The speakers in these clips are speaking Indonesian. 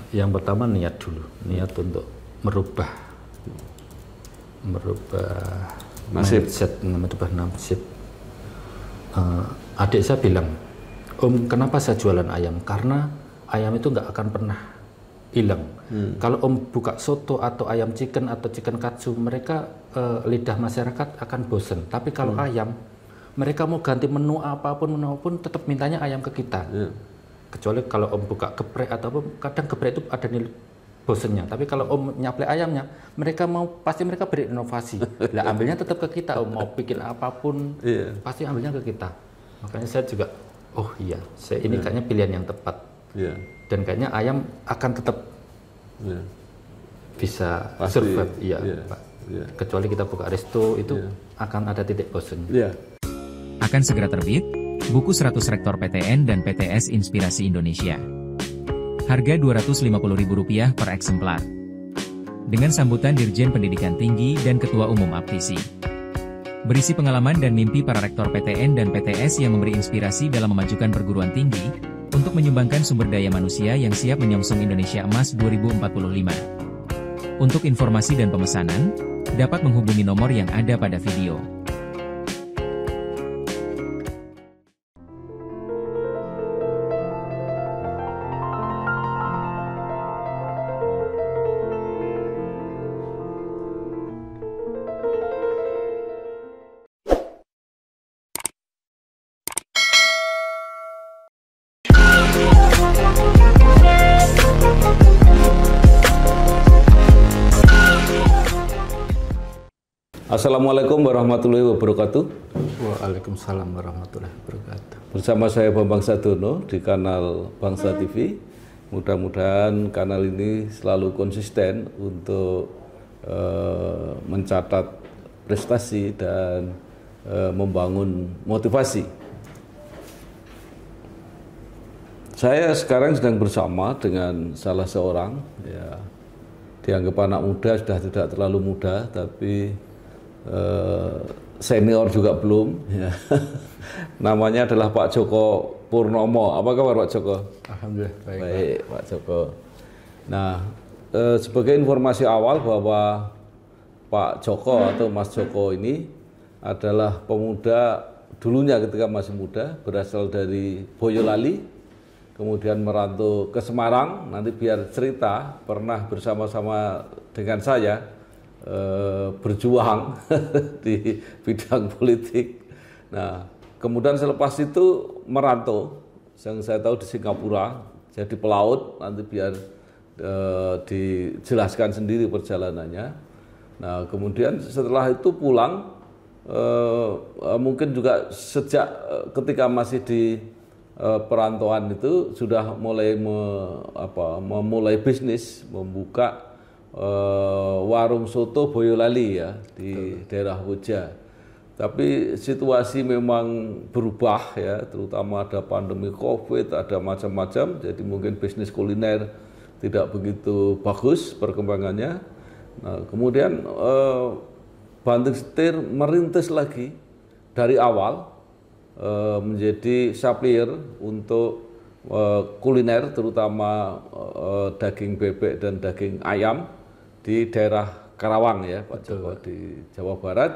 Yang pertama niat dulu, niat untuk merubah mindset, merubah nasib. Adik saya bilang, Om, kenapa saya jualan ayam? Karena ayam itu nggak akan pernah hilang. Kalau Om buka soto atau ayam chicken atau chicken katsu, mereka lidah masyarakat akan bosen. Tapi kalau ayam, mereka mau ganti menu apapun tetap mintanya ayam ke kita. Kecuali kalau Om buka geprek atau apa, kadang geprek itu ada nilai bosennya. Tapi kalau Om nyaplek ayamnya, pasti mereka berinovasi. Lah ambilnya tetap ke kita, Om mau bikin apapun pasti ambilnya ke kita. Makanya saya juga, oh iya, ini kayaknya pilihan yang tepat. Dan kayaknya ayam akan tetap bisa survive, Pak. Kecuali kita buka resto itu akan ada titik bosen. Akan segera terbit buku 100 Rektor PTN dan PTS Inspirasi Indonesia. Harga Rp250.000 per eksemplar. Dengan sambutan Dirjen Pendidikan Tinggi dan Ketua Umum Aptisi. Berisi pengalaman dan mimpi para rektor PTN dan PTS yang memberi inspirasi dalam memajukan perguruan tinggi untuk menyumbangkan sumber daya manusia yang siap menyongsong Indonesia Emas 2045. Untuk informasi dan pemesanan, dapat menghubungi nomor yang ada pada video. Assalamualaikum warahmatullahi wabarakatuh. Waalaikumsalam warahmatullahi wabarakatuh. Bersama saya Bambang Sadono di kanal Bangsa TV. Mudah-mudahan kanal ini selalu konsisten untuk mencatat prestasi dan membangun motivasi. Saya sekarang sedang bersama dengan salah seorang, ya, dianggap anak muda, sudah tidak terlalu muda, tapi senior juga belum, ya. Namanya adalah Pak Joko Purnomo. Apa kabar Pak Joko? Alhamdulillah baik. Baik Pak Joko. Nah, sebagai informasi awal bahwa Pak Joko atau Mas Joko ini adalah pemuda dulunya ketika masih muda, berasal dari Boyolali, kemudian merantau ke Semarang. Nanti biar cerita, pernah bersama-sama dengan saya berjuang di bidang politik. Nah, kemudian selepas itu merantau, yang saya tahu di Singapura, jadi pelaut. Nanti biar dijelaskan sendiri perjalanannya. Nah, kemudian setelah itu pulang, mungkin juga sejak ketika masih di perantauan itu sudah mulai memulai bisnis, membuka warung soto Boyolali, ya, di daerah Koja. Tapi situasi memang berubah, ya, terutama ada pandemi COVID, ada macam-macam, jadi mungkin bisnis kuliner tidak begitu bagus perkembangannya. Nah, kemudian banting setir merintis lagi dari awal, menjadi supplier untuk kuliner, terutama daging bebek dan daging ayam di daerah Karawang, ya Pak Joko, di Jawa Barat.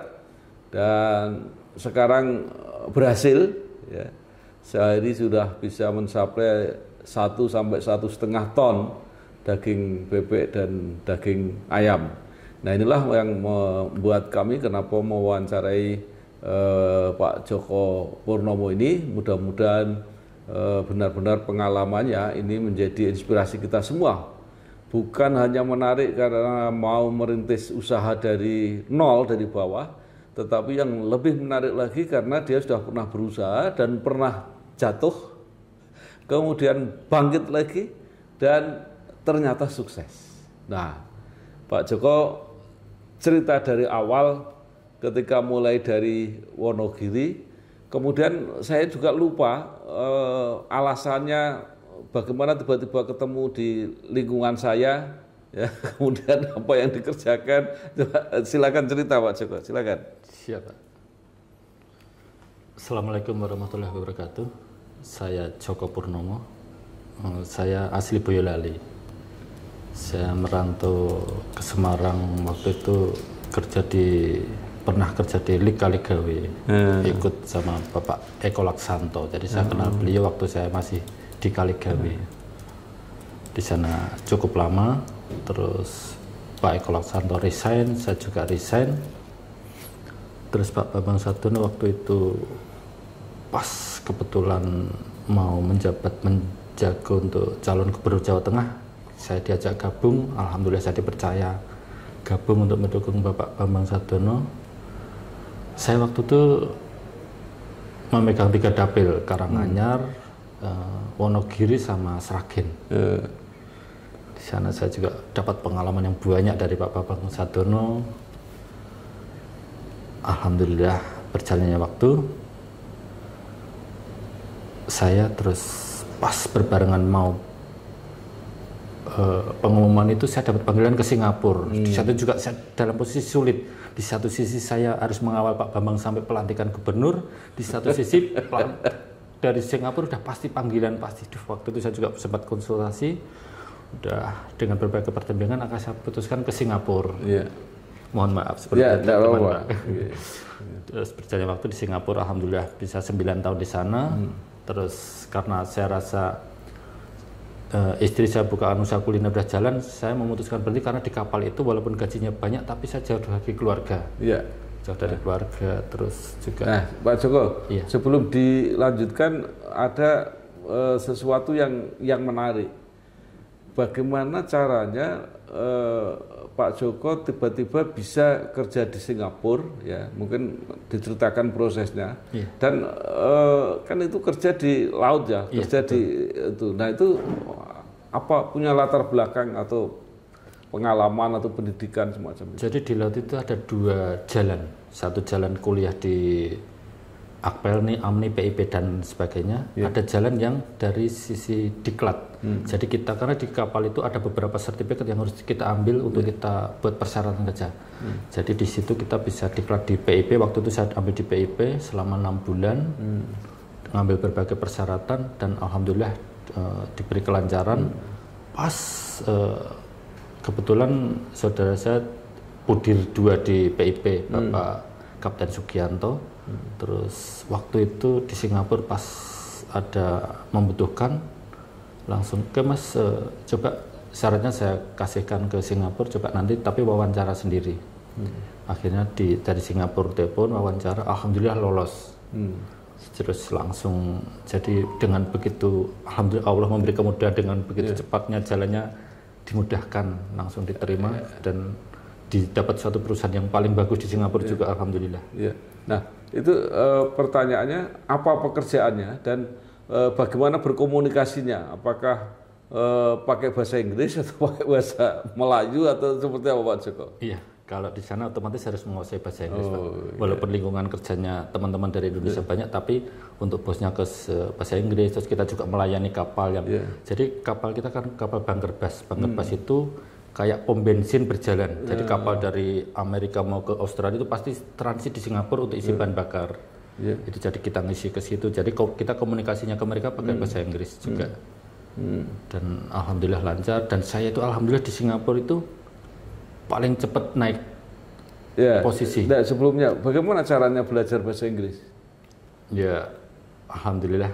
Dan sekarang berhasil, ya, sehari sudah bisa mensuplai 1 sampai 1,5 ton daging bebek dan daging ayam. Nah, inilah yang membuat kami kenapa mewawancarai Pak Joko Purnomo ini. Mudah-mudahan benar-benar pengalamannya ini menjadi inspirasi kita semua. Bukan hanya menarik karena mau merintis usaha dari nol, dari bawah, tetapi yang lebih menarik lagi karena dia sudah pernah berusaha dan pernah jatuh, kemudian bangkit lagi, dan ternyata sukses. Nah, Pak Joko cerita dari awal ketika mulai dari Wonogiri, kemudian saya juga lupa alasannya bagaimana tiba-tiba ketemu di lingkungan saya, ya, kemudian apa yang dikerjakan. Coba silakan cerita Pak Joko, silakan. Siap, Pak. Assalamualaikum warahmatullahi wabarakatuh. Saya Joko Purnomo, Saya asli Boyolali. Saya merantau ke Semarang waktu itu pernah kerja di Lik Kaligawe, ikut sama Bapak Eko Laksanto. Jadi saya kenal beliau waktu saya masih di Kaligawe. Di sana cukup lama, terus Pak Eko Laksanto resign, saya juga resign. Terus Pak Bambang Sadono waktu itu pas kebetulan mau menjago untuk calon gubernur Jawa Tengah, saya diajak gabung. Alhamdulillah saya dipercaya gabung untuk mendukung Bapak Bambang Sadono. Saya waktu itu memegang 3 dapil, Karanganyar, Wonogiri sama Sragen. Di sana saya juga dapat pengalaman yang banyak dari Pak Bambang Sadono. Alhamdulillah berjalannya waktu, saya terus pas berbarengan mau pengumuman itu saya dapat panggilan ke Singapura. Di satu juga saya dalam posisi sulit. Di satu sisi saya harus mengawal Pak Bambang sampai pelantikan gubernur. Di satu sisi dari Singapura udah pasti panggilan pasti. Waktu itu saya juga sempat konsultasi. Udah dengan berbagai pertimbangan akan saya putuskan ke Singapura. Mohon maaf seperti itu, teman-teman. Terus berjalan waktu di Singapura, alhamdulillah bisa 9 tahun di sana. Terus karena saya rasa istri saya buka usaha kuliner udah jalan, saya memutuskan berhenti karena di kapal itu walaupun gajinya banyak, tapi saya jauh dari keluarga. Jauh dari keluarga. Terus juga. Nah, Pak Joko, sebelum dilanjutkan ada sesuatu yang menarik. Bagaimana caranya Pak Joko tiba-tiba bisa kerja di Singapura, ya mungkin diceritakan prosesnya, dan kan itu kerja di laut ya, kerja di itu. Nah itu apa punya latar belakang atau pengalaman atau pendidikan semacam itu? Jadi di laut itu ada 2 jalan, satu jalan kuliah di Akpelni, Amni, PIP dan sebagainya. Ada jalan yang dari sisi diklat. Jadi kita karena di kapal itu ada beberapa sertifikat yang harus kita ambil untuk kita buat persyaratan kerja. Jadi di situ kita bisa diklat di PIP. Waktu itu saya ambil di PIP selama 6 bulan, ngambil berbagai persyaratan dan alhamdulillah diberi kelancaran. Pas kebetulan saudara saya Pudir 2 di PIP, Bapak Kapten Sugianto. Terus waktu itu di Singapura pas ada membutuhkan langsung ke Mas, coba syaratnya saya kasihkan ke Singapura, coba nanti tapi wawancara sendiri. Akhirnya dari Singapura telepon wawancara, alhamdulillah lolos. Terus langsung jadi dengan begitu alhamdulillah Allah memberi kemudahan, dengan begitu cepatnya jalannya dimudahkan, langsung diterima dan didapat suatu perusahaan yang paling bagus di Singapura juga alhamdulillah. Nah itu pertanyaannya apa pekerjaannya dan bagaimana berkomunikasinya? Apakah pakai bahasa Inggris atau pakai bahasa Melayu atau seperti apa Pak Joko? Iya, kalau di sana otomatis harus menguasai bahasa Inggris, Pak. Walaupun lingkungan kerjanya teman-teman dari Indonesia banyak, tapi untuk bosnya ke bahasa Inggris. Terus kita juga melayani kapal yang, jadi kapal kita kan kapal bunker bass. Bunker bass itu kayak pom bensin berjalan. Jadi kapal dari Amerika mau ke Australia itu pasti transit di Singapura untuk isi bahan bakar. Itu jadi kita ngisi ke situ. Jadi kita komunikasinya ke mereka pakai bahasa Inggris juga. Dan alhamdulillah lancar. Dan saya itu alhamdulillah di Singapura itu paling cepat naik posisi. Nah, sebelumnya bagaimana caranya belajar bahasa Inggris? Ya, alhamdulillah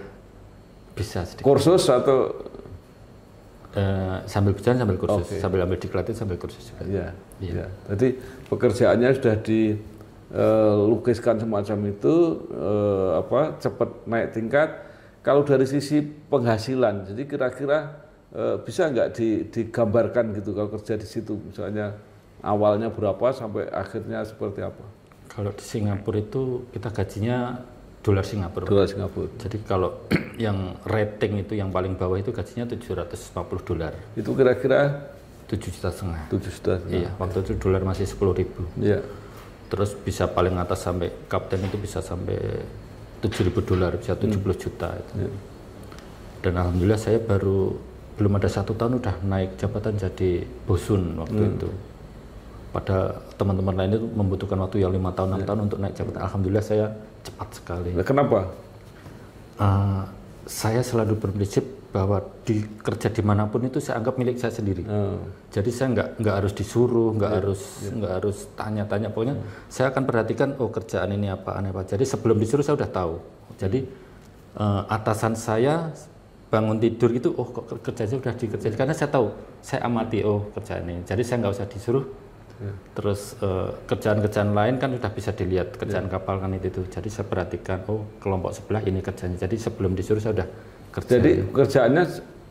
bisa sedikit. Kursus atau sambil berjalan sambil kursus, sambil ambil diklat sambil kursus juga. Jadi pekerjaannya sudah dilukiskan semacam itu, cepat naik tingkat. Kalau dari sisi penghasilan, jadi kira-kira bisa nggak digambarkan gitu kalau kerja di situ, misalnya awalnya berapa sampai akhirnya seperti apa? Kalau di Singapura itu kita gajinya dolar Singapura. Jadi kalau yang rating itu yang paling bawah itu gajinya $750. Itu kira-kira 7,5 juta. 7 juta. Iya, waktu itu dolar masih 10.000. Iya. Terus bisa paling atas sampai kapten itu bisa sampai $7.000, bisa 70 juta itu. Dan alhamdulillah saya belum ada 1 tahun udah naik jabatan jadi bosun waktu itu. Pada teman-teman lain itu membutuhkan waktu yang 5 tahun, 6 tahun untuk naik jabatan. Alhamdulillah saya cepat sekali. Nah, kenapa? Saya selalu berprinsip bahwa kerja dimanapun itu saya anggap milik saya sendiri. Jadi saya nggak harus disuruh, nggak harus tanya-tanya. Pokoknya saya akan perhatikan, oh kerjaan ini apa. Jadi sebelum disuruh saya udah tahu. Jadi atasan saya bangun tidur gitu, oh kok kerjanya udah dikerjain, karena saya tahu, saya amati, oh kerjaan ini. Jadi saya nggak usah disuruh. Terus kerjaan-kerjaan lain kan udah bisa dilihat, kerjaan kapal kan itu. Jadi saya perhatikan, oh kelompok sebelah ini kerjanya. Jadi sebelum disuruh saya udah kerja. Jadi kerjaannya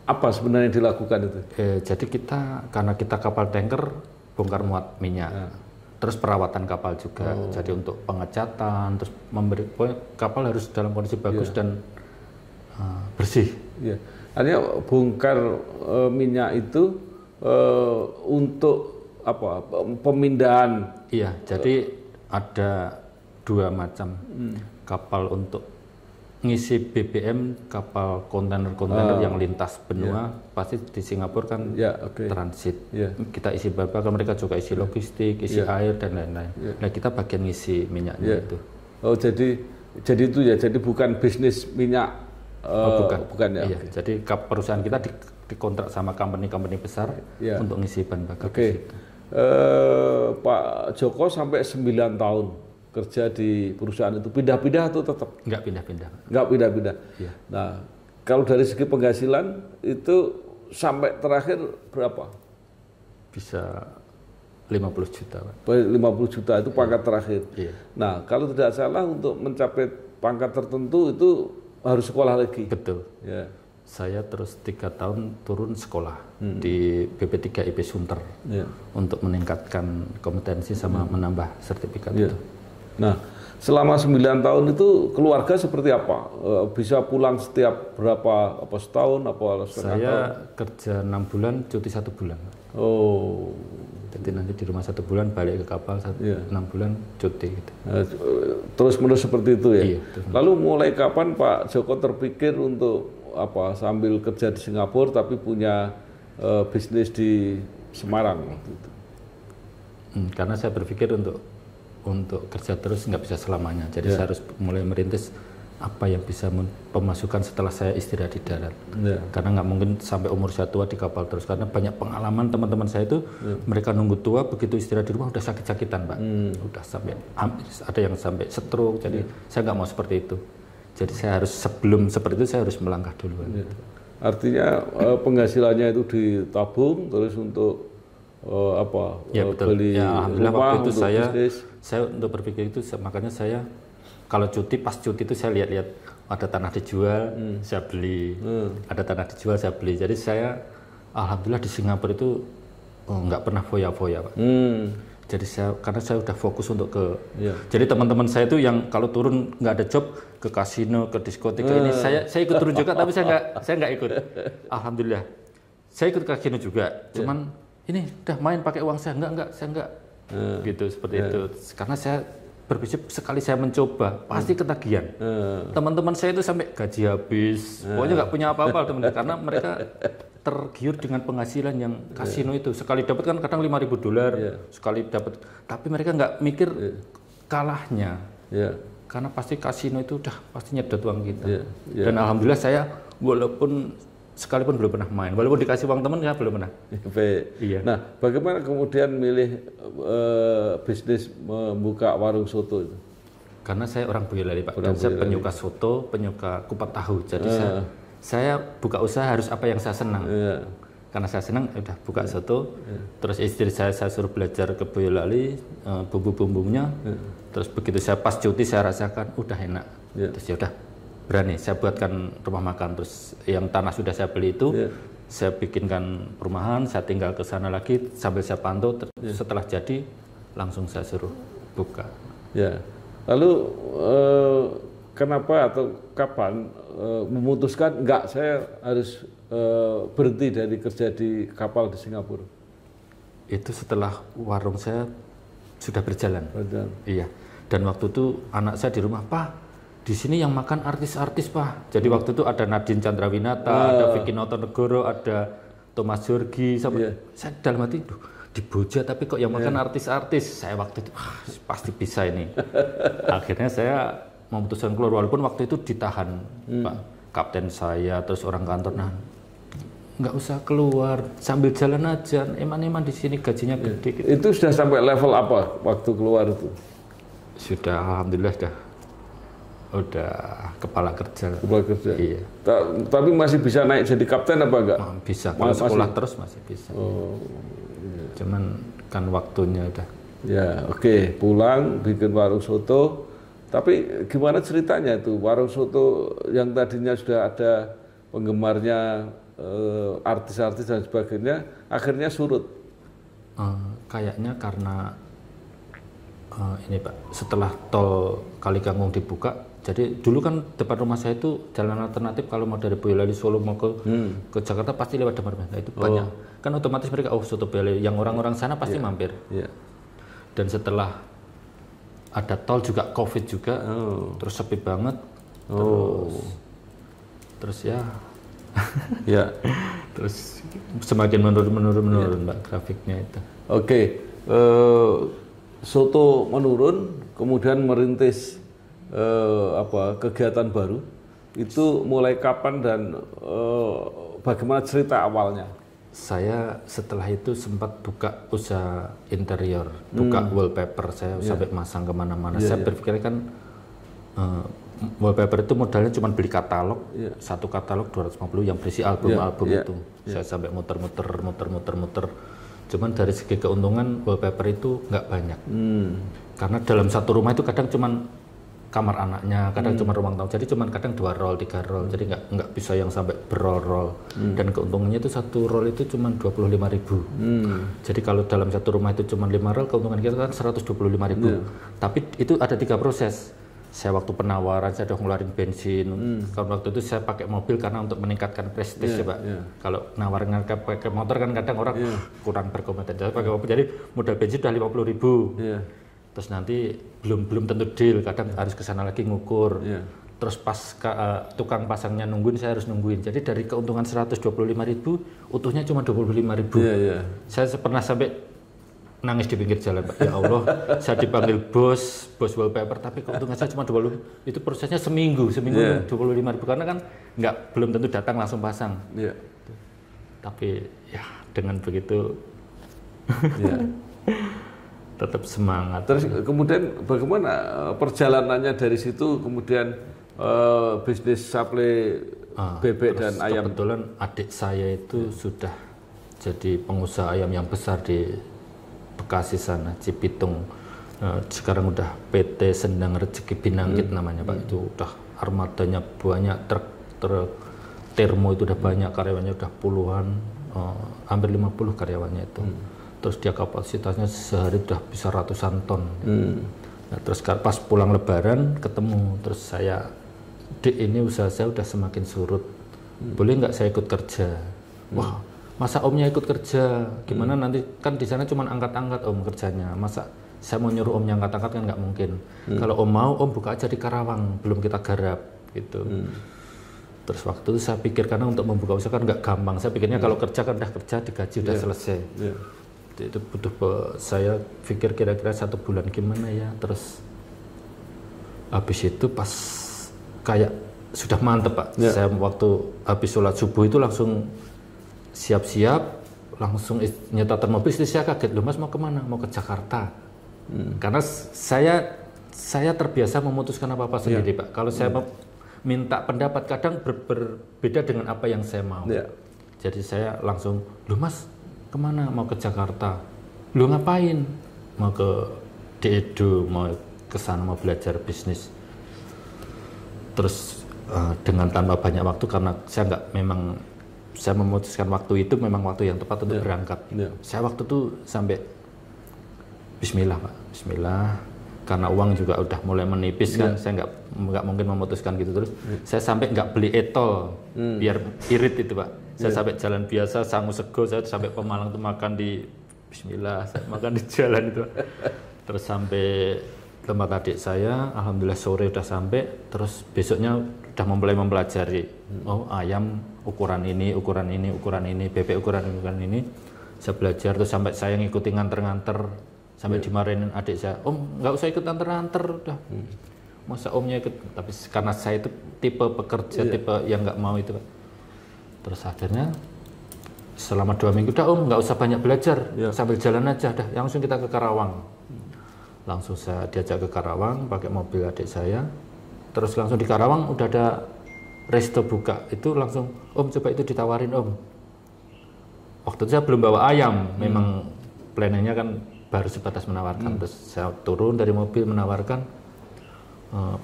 apa sebenarnya yang dilakukan itu? Jadi karena kita kapal tanker, bongkar muat minyak, terus perawatan kapal juga. Jadi untuk pengecatan, terus kapal harus dalam kondisi bagus dan bersih. Ya. Artinya bongkar minyak itu untuk apa? Pemindahan. Iya. Jadi ada 2 macam kapal untuk ngisi BBM, kapal kontainer yang lintas benua, pasti di Singapura kan transit. Kita isi bahan, mereka juga isi logistik, isi air dan lain-lain. Nah kita bagian ngisi minyaknya itu. Oh jadi itu ya, jadi bukan bisnis minyak. Bukan ya. Iya, jadi perusahaan kita dikontrak sama company besar untuk ngisi bahan bakar. Pak Joko sampai 9 tahun kerja di perusahaan itu, pindah-pindah atau tetap? Nggak pindah-pindah. Nggak pindah-pindah. Ya. Nah, kalau dari segi penghasilan itu sampai terakhir berapa? Bisa 50 juta. Pak. 50 juta itu pangkat terakhir. Iya. Nah, kalau tidak salah untuk mencapai pangkat tertentu itu harus sekolah lagi. Betul. Ya. Saya terus 3 tahun turun sekolah di BP3 IP Sunter untuk meningkatkan kompetensi sama menambah sertifikat itu. Nah, selama 9 tahun itu keluarga seperti apa? Bisa pulang setiap berapa? Apa setahun? Apa setengah tahun? Saya kerja 6 bulan, cuti 1 bulan. Oh. Jadi nanti di rumah 1 bulan, balik ke kapal 6 bulan, cuti. Gitu. Terus-menerus seperti itu ya? Iya. Lalu mulai kapan Pak Joko terpikir untuk sambil kerja di Singapura tapi punya bisnis di Semarang waktu itu? Karena saya berpikir untuk kerja terus nggak bisa selamanya. Jadi saya harus mulai merintis apa yang bisa pemasukan setelah saya istirahat di darat. Karena nggak mungkin sampai umur saya tua di kapal terus. Karena banyak pengalaman teman-teman saya itu, mereka nunggu tua, begitu istirahat di rumah udah sakit-sakitan, Pak. Udah sampai ada yang sampai stroke. Jadi saya nggak mau seperti itu. Jadi saya harus sebelum seperti itu saya harus melangkah duluan. Artinya penghasilannya itu ditabung terus untuk beli alhamdulillah rumah, waktu itu untuk saya untuk berpikir itu, makanya saya kalau pas cuti itu saya lihat-lihat ada tanah dijual, saya beli, ada tanah dijual saya beli. Jadi saya alhamdulillah di Singapura itu nggak pernah foya-foya, Pak. Jadi karena saya udah fokus untuk jadi teman-teman saya itu yang kalau turun nggak ada job ke kasino, ke diskotik ini saya ikut turun juga, tapi saya nggak ikut. Alhamdulillah saya ikut ke kasino juga, cuman ini udah main pakai uang saya enggak gitu seperti itu. Karena saya berpikir sekali saya mencoba pasti ketagihan. Teman-teman saya itu sampai gaji habis, pokoknya nggak punya apa-apa teman-teman, karena mereka tergiur dengan penghasilan yang kasino itu. Sekali dapat kan kadang $5.000, sekali dapat. Tapi mereka nggak mikir kalahnya. Karena pasti kasino itu udah pasti nyedot uang kita. Dan alhamdulillah saya walaupun sekalipun belum pernah main, walaupun dikasih uang teman saya belum pernah. Iya. Nah, bagaimana kemudian milih bisnis membuka warung soto itu? Karena saya orang Boyolali, Pak. Dan saya penyuka soto, penyuka kupat tahu. Jadi saya buka usaha harus apa yang saya senang. Karena saya senang, udah buka soto. Terus istri saya suruh belajar ke Boyolali, bumbu-bumbunya. Terus begitu saya pas cuti saya rasakan udah enak. Terus ya udah berani saya buatkan rumah makan. Terus yang tanah sudah saya beli itu saya bikinkan perumahan, saya tinggal ke sana lagi sambil saya pantau. Setelah jadi langsung saya suruh buka. Lalu kenapa atau kapan memutuskan enggak saya harus berhenti dari kerja di kapal di Singapura? Itu setelah warung saya sudah berjalan. Iya. Dan waktu itu anak saya di rumah, Pak, di sini yang makan artis-artis, Pak. Jadi waktu itu ada Nadine Chandrawinata, ada Vicky Notonegoro, ada Thomas Jorgi. Saya dalam hati, di Boja tapi kok yang makan artis-artis. Saya waktu itu pasti bisa ini. Akhirnya saya memutuskan keluar, walaupun waktu itu ditahan, Pak. Kapten saya, terus orang kantor. Nah, nggak usah keluar, sambil jalan aja, eman-eman di sini gajinya gede. Gitu. Itu sudah sampai level apa waktu keluar itu? Sudah, alhamdulillah udah kepala kerja. Kepala kerja. Iya. Tapi masih bisa naik jadi kapten apa enggak? Bisa, kalau sekolah terus masih bisa. Oh, iya. Cuman kan waktunya udah. Ya, oke. Pulang bikin warung soto. Tapi gimana ceritanya itu warung soto yang tadinya sudah ada penggemarnya, artis-artis dan sebagainya, akhirnya surut? Kayaknya karena ini Pak, setelah tol Kalikangkung dibuka, jadi dulu kan depan rumah saya itu jalan alternatif kalau mau dari Boyolali Solo mau ke Jakarta pasti lewat Damar Merah. Nah, itu banyak. Kan otomatis mereka soto Boyolali, yang orang-orang sana pasti mampir. Dan setelah ada tol juga, COVID juga, terus sepi banget, terus ya. Ya, terus semakin menurun Mbak grafiknya itu. Oke, soto menurun, kemudian merintis kegiatan baru. Itu mulai kapan dan bagaimana cerita awalnya? Saya setelah itu sempat buka usaha interior, buka wallpaper. Saya sampai masang kemana-mana. Saya berpikir kan wallpaper itu modalnya cuma beli katalog, satu katalog 250 yang berisi album-album itu. Saya sampai muter. Cuman dari segi keuntungan wallpaper itu nggak banyak. Karena dalam satu rumah itu kadang cuma kamar anaknya, kadang cuma ruang tamu. Jadi cuma kadang 2 roll, 3 roll. Jadi nggak bisa yang sampai berroll-roll. Dan keuntungannya itu satu roll itu cuma 25.000. Jadi kalau dalam satu rumah itu cuma 5 roll, keuntungan kita kan 125.000. Tapi itu ada 3 proses. Saya waktu penawaran saya udah ngeluarin bensin. Kalau waktu itu saya pakai mobil karena untuk meningkatkan prestis ya Pak. Kalau nawarin pakai motor kan kadang orang kurang berkomentar. Saya pakai mobil, jadi modal bensin udah 50.000. Terus nanti belum tentu deal, kadang harus ke sana lagi ngukur. Terus pas tukang pasangnya nungguin, saya harus nungguin. Jadi dari keuntungan 125.000, utuhnya cuma 25.000. Saya pernah sampai nangis di pinggir jalan, Pak. Ya Allah, saya dipanggil bos wallpaper, tapi keuntungan saya cuma 20. Itu prosesnya seminggu 25.000 karena kan belum tentu datang langsung pasang. Tapi ya dengan begitu tetap semangat. Terus kemudian bagaimana perjalanannya dari situ, kemudian bisnis supply bebek dan ayam? Kebetulan adik saya itu sudah jadi pengusaha ayam yang besar di Bekasi sana, Cipitung. Sekarang udah PT Sendang Rezeki Binanggit namanya Pak. Itu udah armadanya banyak, truk termo itu udah banyak, karyawannya udah puluhan, hampir 50 karyawannya itu. Terus dia kapasitasnya sehari udah bisa ratusan ton. Nah, terus pas pulang lebaran ketemu, terus saya, Dek, ini usaha saya udah semakin surut, boleh nggak saya ikut kerja? Wah, masa omnya ikut kerja? Gimana nanti, kan di sana cuma angkat-angkat om kerjanya, masa saya mau nyuruh omnya angkat-angkat kan nggak mungkin. Kalau om mau, om buka aja di Karawang, belum kita garap gitu. Terus waktu itu saya pikir, karena untuk membuka usaha kan nggak gampang, saya pikirnya kalau kerja kan udah kerja, digaji udah selesai. Itu butuh, saya pikir kira-kira 1 bulan gimana ya. Terus habis itu pas kayak sudah mantep Pak. Saya waktu habis sholat subuh itu langsung siap-siap, langsung nyetatan mobil. Istri saya kaget, loh Mas mau kemana? Mau ke Jakarta. Karena saya terbiasa memutuskan apa-apa sendiri Pak. Kalau saya minta pendapat kadang berbeda dengan apa yang saya mau. Jadi saya langsung, loh Mas kemana? Mau ke Jakarta. Lu ngapain? Mau ke Dedo, mau ke sana mau belajar bisnis. Terus dengan tanpa banyak waktu, karena saya memutuskan waktu itu memang waktu yang tepat untuk berangkat. Saya waktu itu sampai Bismillah Pak, Bismillah. Karena uang juga udah mulai menipis kan, saya nggak mungkin memutuskan gitu terus. Saya sampai nggak beli etol, biar irit itu Pak. Saya sampai jalan biasa, sangu sego, saya sampai Pemalang tuh makan di Bismillah, saya makan di jalan itu. Terus sampai tempat adik saya, alhamdulillah sore udah sampai, terus besoknya udah mulai mempelajari. Oh ayam ukuran ini, bebek ukuran ini. Saya belajar, terus sampai saya ngikuti nganter-nganter, sampai dimarahin adik saya, Om nggak usah ikut nganter-nganter, udah. Masa omnya ikut, tapi karena saya itu tipe pekerja, tipe yang nggak mau itu Pak. Terus akhirnya selama 2 minggu, udah Om nggak usah banyak belajar, sambil jalan aja, dah langsung kita ke Karawang. Langsung saya diajak ke Karawang pakai mobil adik saya, terus langsung di Karawang udah ada resto buka, itu langsung Om coba itu ditawarin Om. Waktu itu saya belum bawa ayam, memang planningnya kan baru sebatas menawarkan. Terus saya turun dari mobil menawarkan,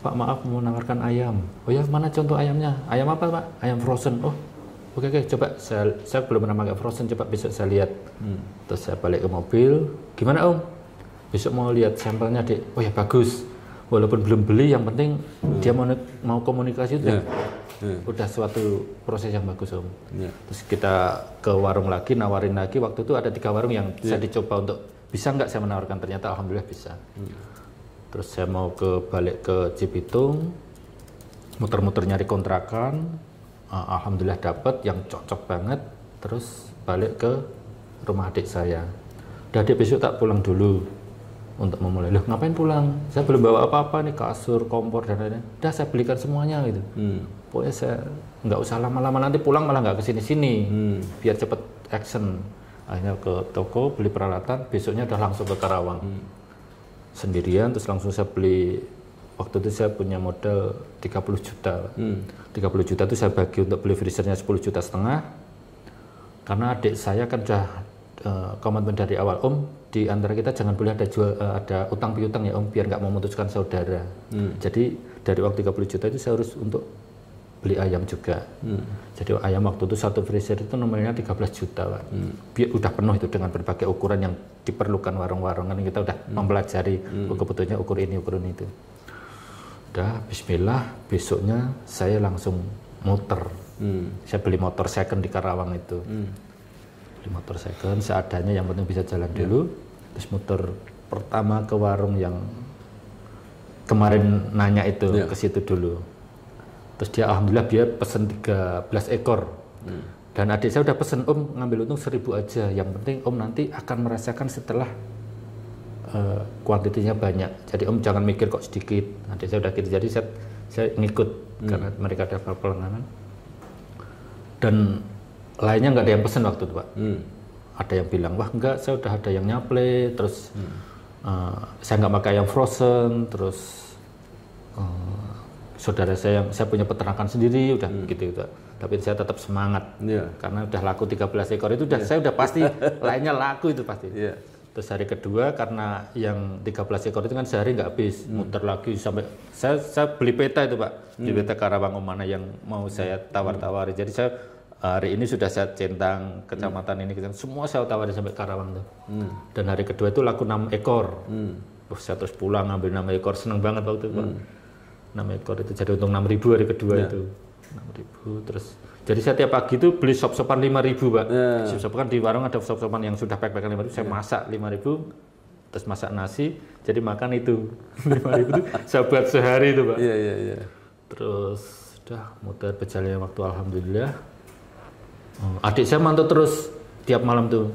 Pak maaf mau menawarkan ayam. Oh ya, mana contoh ayamnya? Ayam apa Pak? Ayam frozen. Oh oke, coba saya belum pernah pakai frozen, coba besok saya lihat. Terus saya balik ke mobil, gimana Om? Besok mau lihat sampelnya Dek. Oh ya bagus, walaupun belum beli, yang penting dia mau komunikasi itu udah suatu proses yang bagus Om. Terus kita ke warung lagi, nawarin lagi. Waktu itu ada 3 warung yang saya dicoba untuk bisa nggak saya menawarkan, ternyata alhamdulillah bisa. Terus saya mau balik ke Cibitung, muter-muter nyari kontrakan, alhamdulillah dapat yang cocok banget. Terus balik ke rumah adik saya. Adik besok tak pulang dulu untuk memulai. Loh ngapain pulang? Saya belum bawa apa-apa nih, kasur, kompor dan lain-lain. Udah saya belikan semuanya gitu. Pokoknya saya nggak usah lama-lama, nanti pulang malah nggak kesini-sini, biar cepet action. Akhirnya ke toko beli peralatan, besoknya udah langsung ke Karawang sendirian. Terus langsung saya beli, waktu itu saya punya modal 30 juta. 30 juta itu saya bagi untuk beli freezernya 10,5 juta, karena adik saya kan udah komitmen dari awal, Om di antara kita jangan boleh ada utang piutang ya Om, biar nggak memutuskan saudara. Jadi dari uang 30 juta itu saya harus untuk beli ayam juga. Jadi ayam waktu itu satu freezer itu nominalnya 13 juta Pak. Biar udah penuh itu dengan berbagai ukuran yang diperlukan warung-warung, kan kita udah mempelajari kebutuhannya ukur ini itu. Udah bismillah, besoknya saya langsung muter. Saya beli motor second di Karawang itu. Beli motor second seadanya, yang penting bisa jalan dulu. Terus muter pertama ke warung yang kemarin nanya itu, ke situ dulu. Terus dia alhamdulillah dia pesen 13 ekor. Dan adik saya udah pesen, Om ngambil untung 1.000 aja, yang penting Om nanti akan merasakan setelah kuantitinya banyak. Jadi Om jangan mikir kok sedikit. Adik saya udah gitu, jadi saya ngikut karena mereka ada pelangganan. Dan lainnya nggak ada yang pesen waktu itu Pak. Ada yang bilang, wah enggak, saya udah ada yang nyaple, terus saya nggak pakai ayam frozen, terus saudara saya punya peternakan sendiri, udah gitu. Tapi saya tetap semangat, karena udah laku 13 ekor itu saya udah pasti lainnya laku itu pasti. Terus hari kedua, karena yang 13 ekor itu kan sehari nggak habis, muter lagi sampai saya beli peta itu Pak, di peta Karawang mana yang mau saya tawar-tawari. Jadi saya hari ini sudah saya centang kecamatan ini, semua saya tawarin sampai Karawang tuh. Dan hari kedua itu laku 6 ekor. Saya terus pulang ngambil 6 ekor, seneng banget waktu itu Pak. 6 ekor itu jadi untung 6.000 hari kedua itu. 6.000 terus. Jadi saya tiap pagi itu beli sop-sopan 5.000 Pak. Sop-sopan di warung ada sop-sopan yang sudah pack-packan 5.000, saya masak 5.000, terus masak nasi, jadi makan itu 5.000 itu saya buat sehari itu Pak. Terus udah muter berjalannya waktu alhamdulillah. Adik saya mantau terus tiap malam tuh,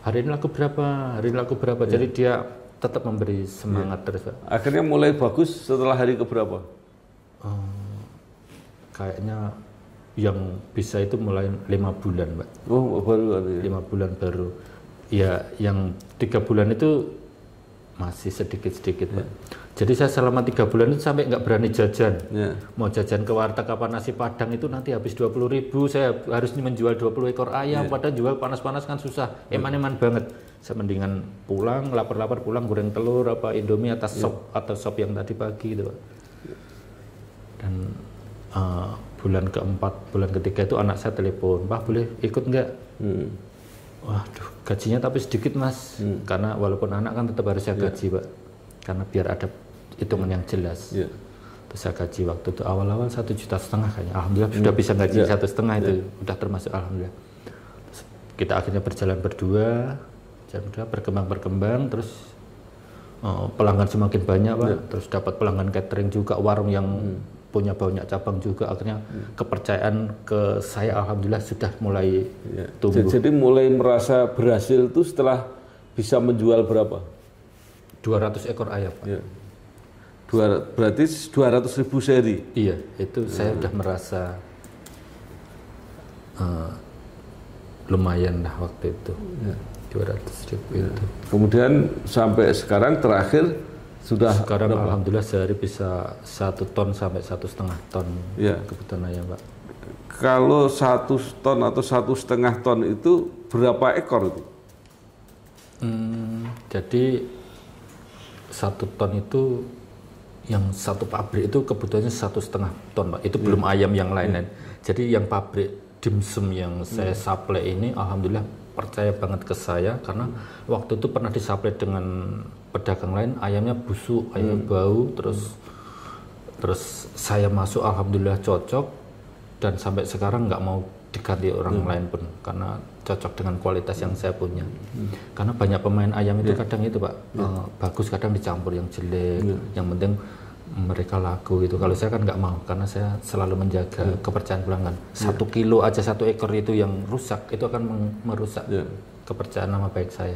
hari ini laku berapa, jadi dia tetap memberi semangat terus Pak. Akhirnya mulai bagus setelah hari keberapa? Kayaknya yang bisa itu mulai 5 bulan Pak. Oh baru ya? 5 bulan baru. Ya yang 3 bulan itu masih sedikit-sedikit Pak. Jadi saya selama 3 bulan itu sampai nggak berani jajan. Mau jajan ke warteg apa nasi padang itu nanti habis 20.000, saya harus menjual 20 ekor ayam, padahal jual panas-panas kan susah, eman-eman banget. Saya mendingan pulang, lapar-lapar pulang goreng telur apa Indomie atas sop atau sop yang tadi pagi gitu Pak. Dan bulan keempat, bulan ketiga itu anak saya telepon, Pak boleh ikut nggak? Waduh, gajinya tapi sedikit Mas, karena walaupun anak kan tetap harus saya gaji Pak, karena biar ada hitungan yang jelas. Terus saya gaji waktu itu awal-awal 1,5 juta kayaknya, alhamdulillah sudah bisa gaji 1,5 itu, udah termasuk alhamdulillah. Terus kita akhirnya berjalan berdua, berkembang, terus pelanggan semakin banyak Pak, terus dapat pelanggan catering juga, warung yang punya banyak cabang juga, akhirnya kepercayaan ke saya alhamdulillah sudah mulai tumbuh. Jadi mulai merasa berhasil itu setelah bisa menjual berapa? 200 ekor ayam Pak. Berarti 200.000 seri? Iya, itu saya udah merasa lumayan lah waktu itu. 200.000 itu. Kemudian sampai sekarang terakhir sudah sekarang berapa? alhamdulillah sehari bisa 1 ton sampai 1,5 ton kebutuhan ayam, Pak. Kalau 1 ton atau 1,5 ton itu berapa ekor itu? Jadi 1 ton itu yang satu pabrik itu kebutuhannya 1,5 ton, Pak. Itu belum ayam yang lain-lain. Jadi yang pabrik dimsum yang saya supply ini alhamdulillah percaya banget ke saya karena waktu itu pernah disuplai dengan pedagang lain, ayamnya busuk, ayamnya bau, terus saya masuk alhamdulillah cocok dan sampai sekarang nggak mau diganti orang lain pun karena cocok dengan kualitas yang saya punya. Karena banyak pemain ayam itu kadang itu, Pak, bagus, kadang dicampur yang jelek, yang penting mereka laku gitu. Kalau saya kan nggak mau karena saya selalu menjaga kepercayaan pelanggan. 1 kilo aja 1 ekor itu yang rusak itu akan merusak kepercayaan nama baik saya.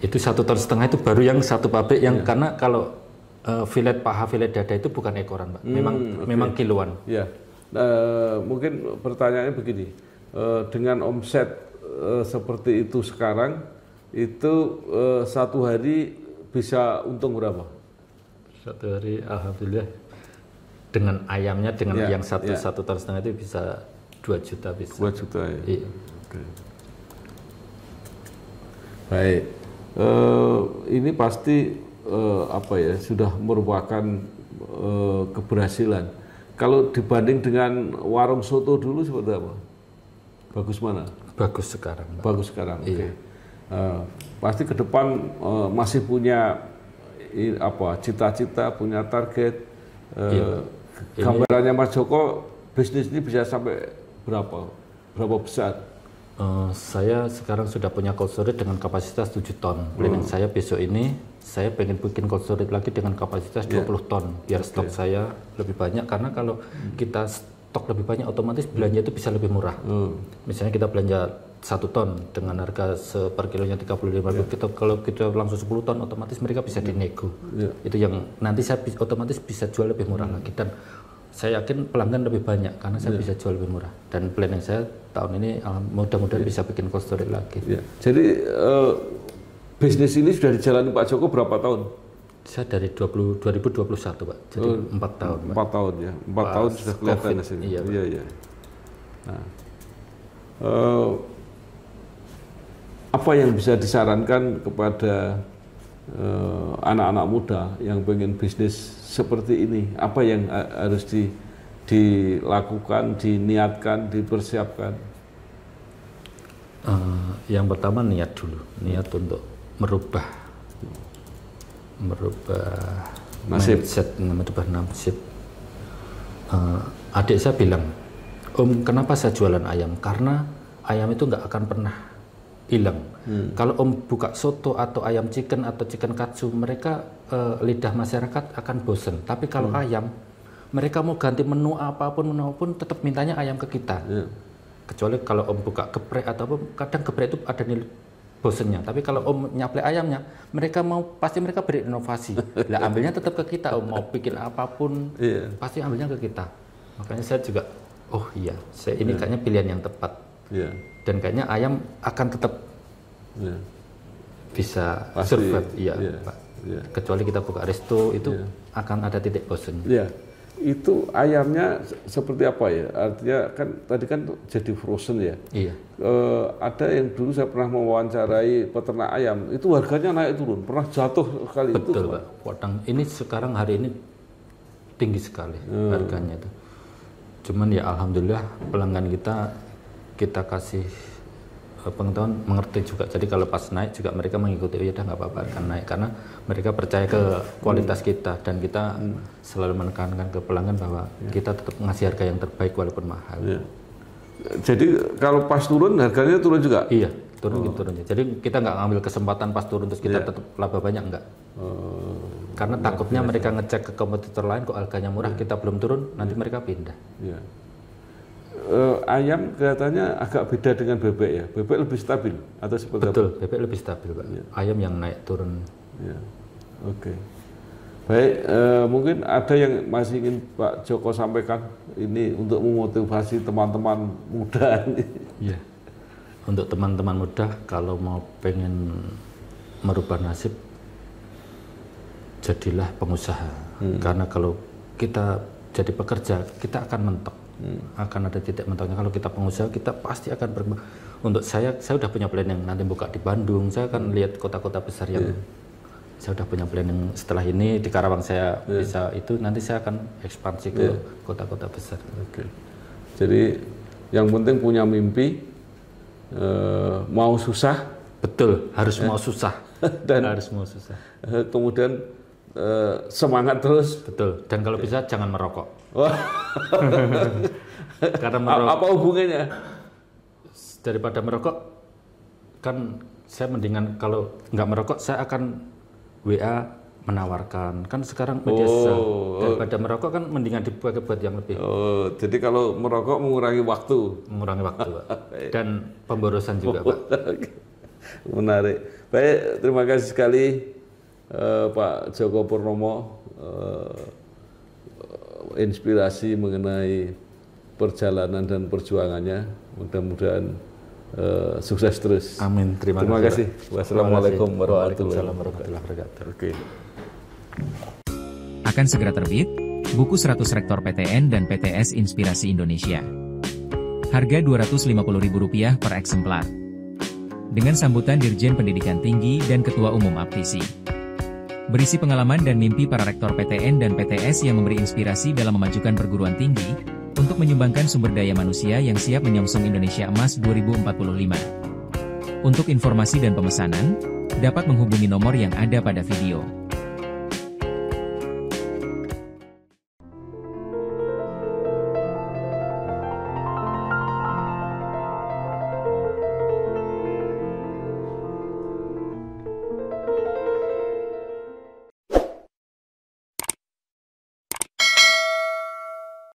Itu 1,5 ton itu baru yang satu pabrik yang karena kalau filet paha, filet dada itu bukan ekoran, Pak. Memang kiloan. Mungkin pertanyaannya begini, dengan omset seperti itu sekarang itu satu hari bisa untung berapa? Satu hari alhamdulillah dengan ayamnya dengan yang 1,5 ton itu bisa 2 juta bisa. 2 juta ya. Iya. Baik, ini pasti apa ya sudah merupakan keberhasilan. Kalau dibanding dengan warung soto dulu seperti apa? Bagus mana? Bagus sekarang, Pak. Bagus sekarang. Iya. Pasti ke depan masih punya cita-cita, punya target. Gambarannya Mas Joko, bisnis ini bisa sampai berapa besar? Saya sekarang sudah punya cold storage dengan kapasitas 7 ton. Planning saya besok ini, saya pengen bikin cold storage lagi dengan kapasitas 20 ton. Biar stok saya lebih banyak, karena kalau kita stok lebih banyak, otomatis belanja itu bisa lebih murah. Misalnya kita belanja 1 ton dengan harga per kilonya 35.000, kalau kita langsung 10 ton, otomatis mereka bisa dinego. Itu yang nanti saya otomatis bisa jual lebih murah lagi, dan saya yakin pelanggan lebih banyak karena saya bisa jual lebih murah. Dan planning saya tahun ini mudah-mudahan bisa bikin cold storage lagi. Jadi bisnis ini sudah dijalani Pak Joko berapa tahun? Saya dari 2021, Pak. Jadi 4 tahun. 4 tahun ya. 4 tahun sudah kelihatan hasilnya. Iya. Nah, apa yang bisa disarankan kepada anak-anak muda yang pengen bisnis seperti ini? Apa yang harus dilakukan, diniatkan, dipersiapkan? Yang pertama niat dulu, niat untuk merubah mindset, merubah nasib. Adik saya bilang, Om, kenapa saya jualan ayam? Karena ayam itu nggak akan pernah hilang. Kalau Om buka soto atau ayam chicken atau chicken katsu, mereka lidah masyarakat akan bosen. Tapi kalau ayam, mereka mau ganti menu apapun tetap mintanya ayam ke kita. Kecuali kalau Om buka geprek atau apa, kadang geprek itu ada nilai bosennya. Tapi kalau Om nyaplek ayamnya, pasti mereka berinovasi. Lah ambilnya tetap ke kita. Om mau bikin apapun, pasti ambilnya ke kita. Makanya saya juga, oh iya, ini kayaknya pilihan yang tepat. Dan kayaknya ayam akan tetap bisa survive, Pak. Kecuali kita buka resto itu akan ada titik bosen. Itu ayamnya seperti apa ya? Artinya kan tadi kan jadi frozen ya. Ada yang dulu saya pernah mewawancarai peternak ayam, itu harganya naik turun, pernah jatuh sekali. Betul, Pak. Ini sekarang hari ini tinggi sekali harganya itu. Cuman ya alhamdulillah pelanggan kita kasih pengetahuan, mengerti juga. Jadi kalau pas naik juga mereka mengikuti, ya udah nggak apa-apa akan naik, karena mereka percaya ke kualitas kita, dan kita selalu menekankan ke pelanggan bahwa kita tetap ngasih harga yang terbaik walaupun mahal. Jadi kalau pas turun harganya turun juga? Iya, turun. Jadi kita nggak ngambil kesempatan pas turun terus kita tetap laba banyak, enggak. Karena takutnya mereka ngecek ke kompetitor lain kok harganya murah, kita belum turun, nanti mereka pindah. Ayam kelihatannya agak beda dengan bebek ya. Bebek lebih stabil atau seperti apa? Betul, bebek lebih stabil, Pak. Ayam yang naik turun. Oke. Baik, mungkin ada yang masih ingin Pak Joko sampaikan ini untuk memotivasi teman-teman muda ini. untuk teman-teman muda kalau mau pengen merubah nasib, jadilah pengusaha. Karena kalau kita jadi pekerja, kita akan mentok. Akan ada titik mentoknya. Kalau kita pengusaha, kita pasti akan berkembang. Untuk saya udah punya planning nanti buka di Bandung. Saya akan lihat kota-kota besar yang saya udah punya planning. Setelah ini di Karawang saya bisa itu, nanti saya akan ekspansi ke kota-kota besar. Oke. Jadi yang penting punya mimpi, mau susah. Betul, harus mau susah. Dan harus mau susah. Kemudian semangat terus. Betul. Dan kalau bisa jangan merokok. Wah. Karena merokok. Apa hubungannya? Daripada merokok, kan saya mendingan kalau nggak merokok saya akan WA menawarkan. Kan sekarang media sosial. Daripada merokok kan mendingan dipakai buat yang lebih. Oh, jadi kalau merokok mengurangi waktu. Mengurangi waktu, Pak. Dan pemborosan juga, Pak. Menarik. Baik, terima kasih sekali Pak Djoko Purnomo, inspirasi mengenai perjalanan dan perjuangannya. Mudah-mudahan sukses terus. Amin. Terima kasih. Wassalamualaikum warahmatullahi wabarakatuh. Oke. Akan segera terbit buku 100 Rektor PTN dan PTS Inspirasi Indonesia. Harga Rp250.000 per eksemplar. Dengan sambutan Dirjen Pendidikan Tinggi dan Ketua Umum APTISI. Berisi pengalaman dan mimpi para rektor PTN dan PTS yang memberi inspirasi dalam memajukan perguruan tinggi untuk menyumbangkan sumber daya manusia yang siap menyongsong Indonesia Emas 2045. Untuk informasi dan pemesanan, dapat menghubungi nomor yang ada pada video.